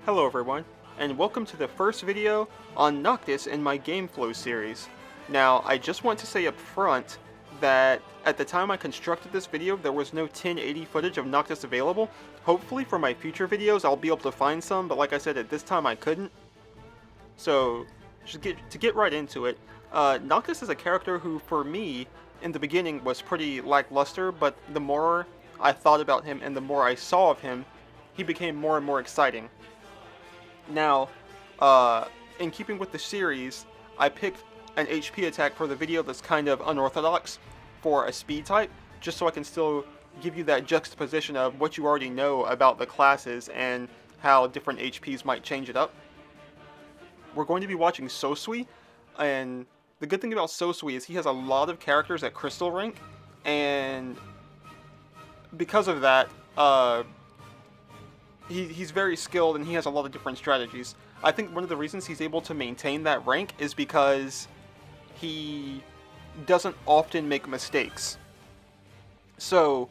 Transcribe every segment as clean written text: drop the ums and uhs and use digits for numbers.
Hello everyone, and welcome to the first video on Noctis in my Game Flow series. Now, I just want to say up front that at the time I constructed this video, there was no 1080 footage of Noctis available. Hopefully for my future videos I'll be able to find some, but like I said, at this time I couldn't. So, to get right into it, Noctis is a character who, for me, in the beginning was pretty lackluster, but the more I thought about him and the more I saw of him, he became more and more exciting. Now, in keeping with the series, I picked an HP attack for the video that's kind of unorthodox for a speed type, just so I can still give you that juxtaposition of what you already know about the classes and how different HPs might change it up. We're going to be watching Sosui, and the good thing about Sosui is he has a lot of characters at Crystal rank, and because of that, he's very skilled and he has a lot of different strategies. I think one of the reasons he's able to maintain that rank is because he doesn't often make mistakes. So,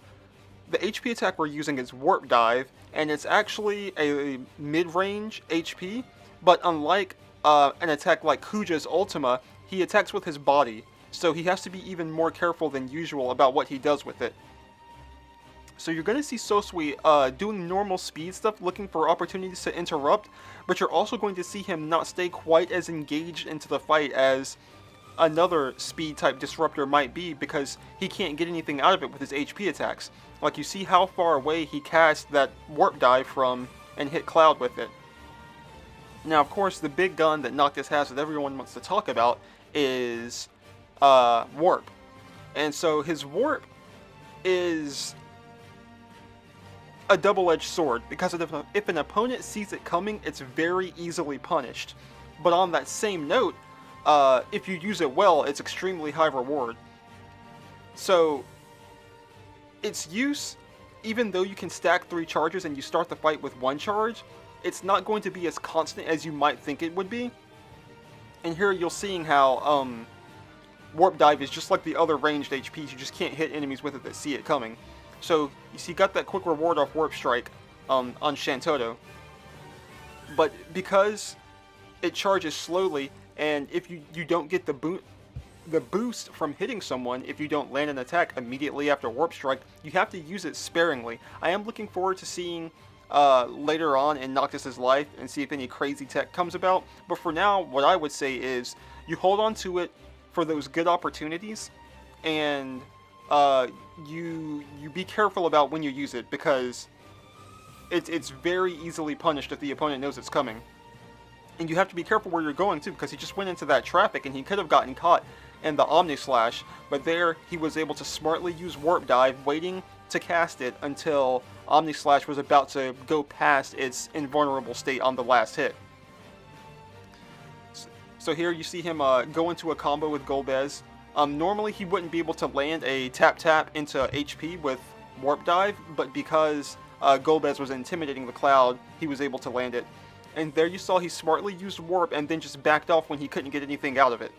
the HP attack we're using is Warp Dive, and it's actually a mid-range HP, but unlike an attack like Kuja's Ultima, he attacks with his body, so he has to be even more careful than usual about what he does with it. So you're going to see Sosui doing normal speed stuff, looking for opportunities to interrupt, but you're also going to see him not stay quite as engaged into the fight as another speed type disruptor might be, because he can't get anything out of it with his HP attacks. Like, you see how far away he cast that Warp Dive from and hit Cloud with it. Now, of course, the big gun that Noctis has that everyone wants to talk about is Warp. And so his Warp is a double-edged sword, because if an opponent sees it coming, it's very easily punished. But on that same note, if you use it well, it's extremely high reward. So, its use, even though you can stack 3 charges and you start the fight with 1 charge, it's not going to be as constant as you might think it would be. And here you're seeing how Warp Dive is just like the other ranged HPs, you just can't hit enemies with it that see it coming. So, you see, got that quick reward off Warp Strike on Shantoto. But because it charges slowly, and if you don't get the boost from hitting someone, if you don't land an attack immediately after Warp Strike, you have to use it sparingly. I am looking forward to seeing later on in Noctis' life and see if any crazy tech comes about. But for now, what I would say is, you hold on to it for those good opportunities, and you be careful about when you use it, because it's very easily punished if the opponent knows it's coming. And you have to be careful where you're going too, because he just went into that traffic and he could have gotten caught in the Omni Slash, but there he was able to smartly use Warp Dive, waiting to cast it until Omni Slash was about to go past its invulnerable state on the last hit. So here you see him go into a combo with Golbez. Normally he wouldn't be able to land a tap-tap into HP with Warp Dive, but because Golbez was intimidating the Cloud, he was able to land it. And there you saw he smartly used Warp and then just backed off when he couldn't get anything out of it.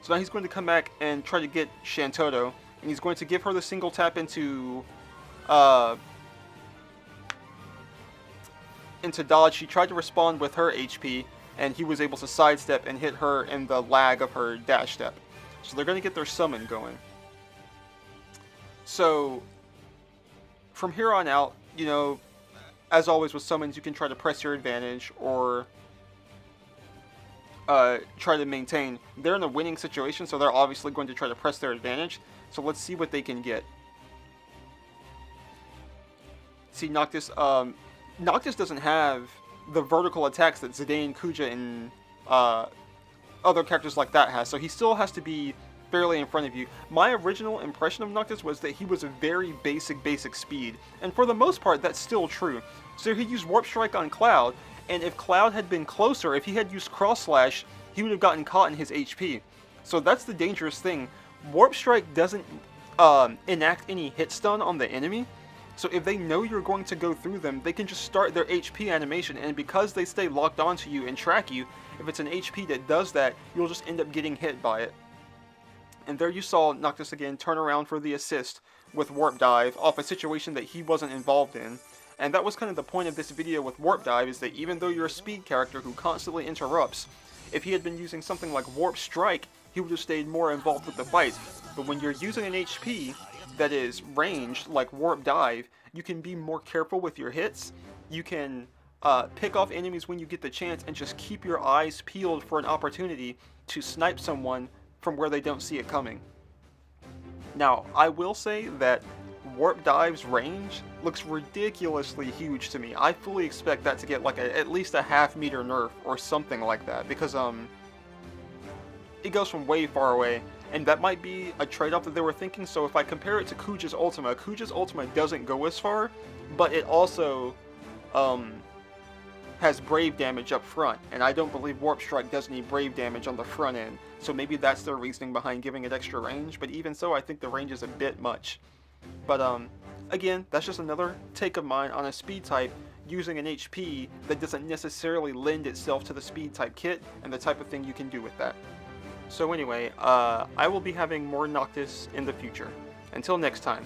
So now he's going to come back and try to get Shantoto, and he's going to give her the single tap into dodge. She tried to respond with her HP, and he was able to sidestep and hit her in the lag of her dash step. So they're going to get their summon going. So, from here on out, you know, as always with summons, you can try to press your advantage, or try to maintain. They're in a winning situation, so they're obviously going to try to press their advantage. So let's see what they can get. See, Noctis doesn't have the vertical attacks that Zidane, Kuja, and other characters like that has, so he still has to be fairly in front of you. My original impression of Noctis was that he was a very basic speed, and for the most part that's still true. So he used Warp Strike on Cloud, and if Cloud had been closer, if he had used Cross Slash, he would have gotten caught in his HP. So that's the dangerous thing. Warp Strike doesn't enact any hit stun on the enemy, so if they know you're going to go through them, they can just start their HP animation, and because they stay locked onto you and track you, if it's an HP that does that, you'll just end up getting hit by it. And there you saw Noctis again turn around for the assist with Warp Dive off a situation that he wasn't involved in. And that was kind of the point of this video with Warp Dive, is that even though you're a speed character who constantly interrupts, if he had been using something like Warp Strike, he would have stayed more involved with the fight. But when you're using an HP that is ranged, like Warp Dive, you can be more careful with your hits. You can pick off enemies when you get the chance and just keep your eyes peeled for an opportunity to snipe someone from where they don't see it coming. Now, I will say that Warp Dive's range looks ridiculously huge to me. I fully expect that to get like at least a half-meter nerf or something like that, because it goes from way far away, and that might be a trade-off that they were thinking. So if I compare it to Kuja's Ultima doesn't go as far, but it also has Brave damage up front, and I don't believe Warp Strike does any Brave damage on the front end, so maybe that's their reasoning behind giving it extra range, but even so, I think the range is a bit much. But again, that's just another take of mine on a speed type using an HP that doesn't necessarily lend itself to the speed type kit, and the type of thing you can do with that. So anyway, I will be having more Noctis in the future. Until next time.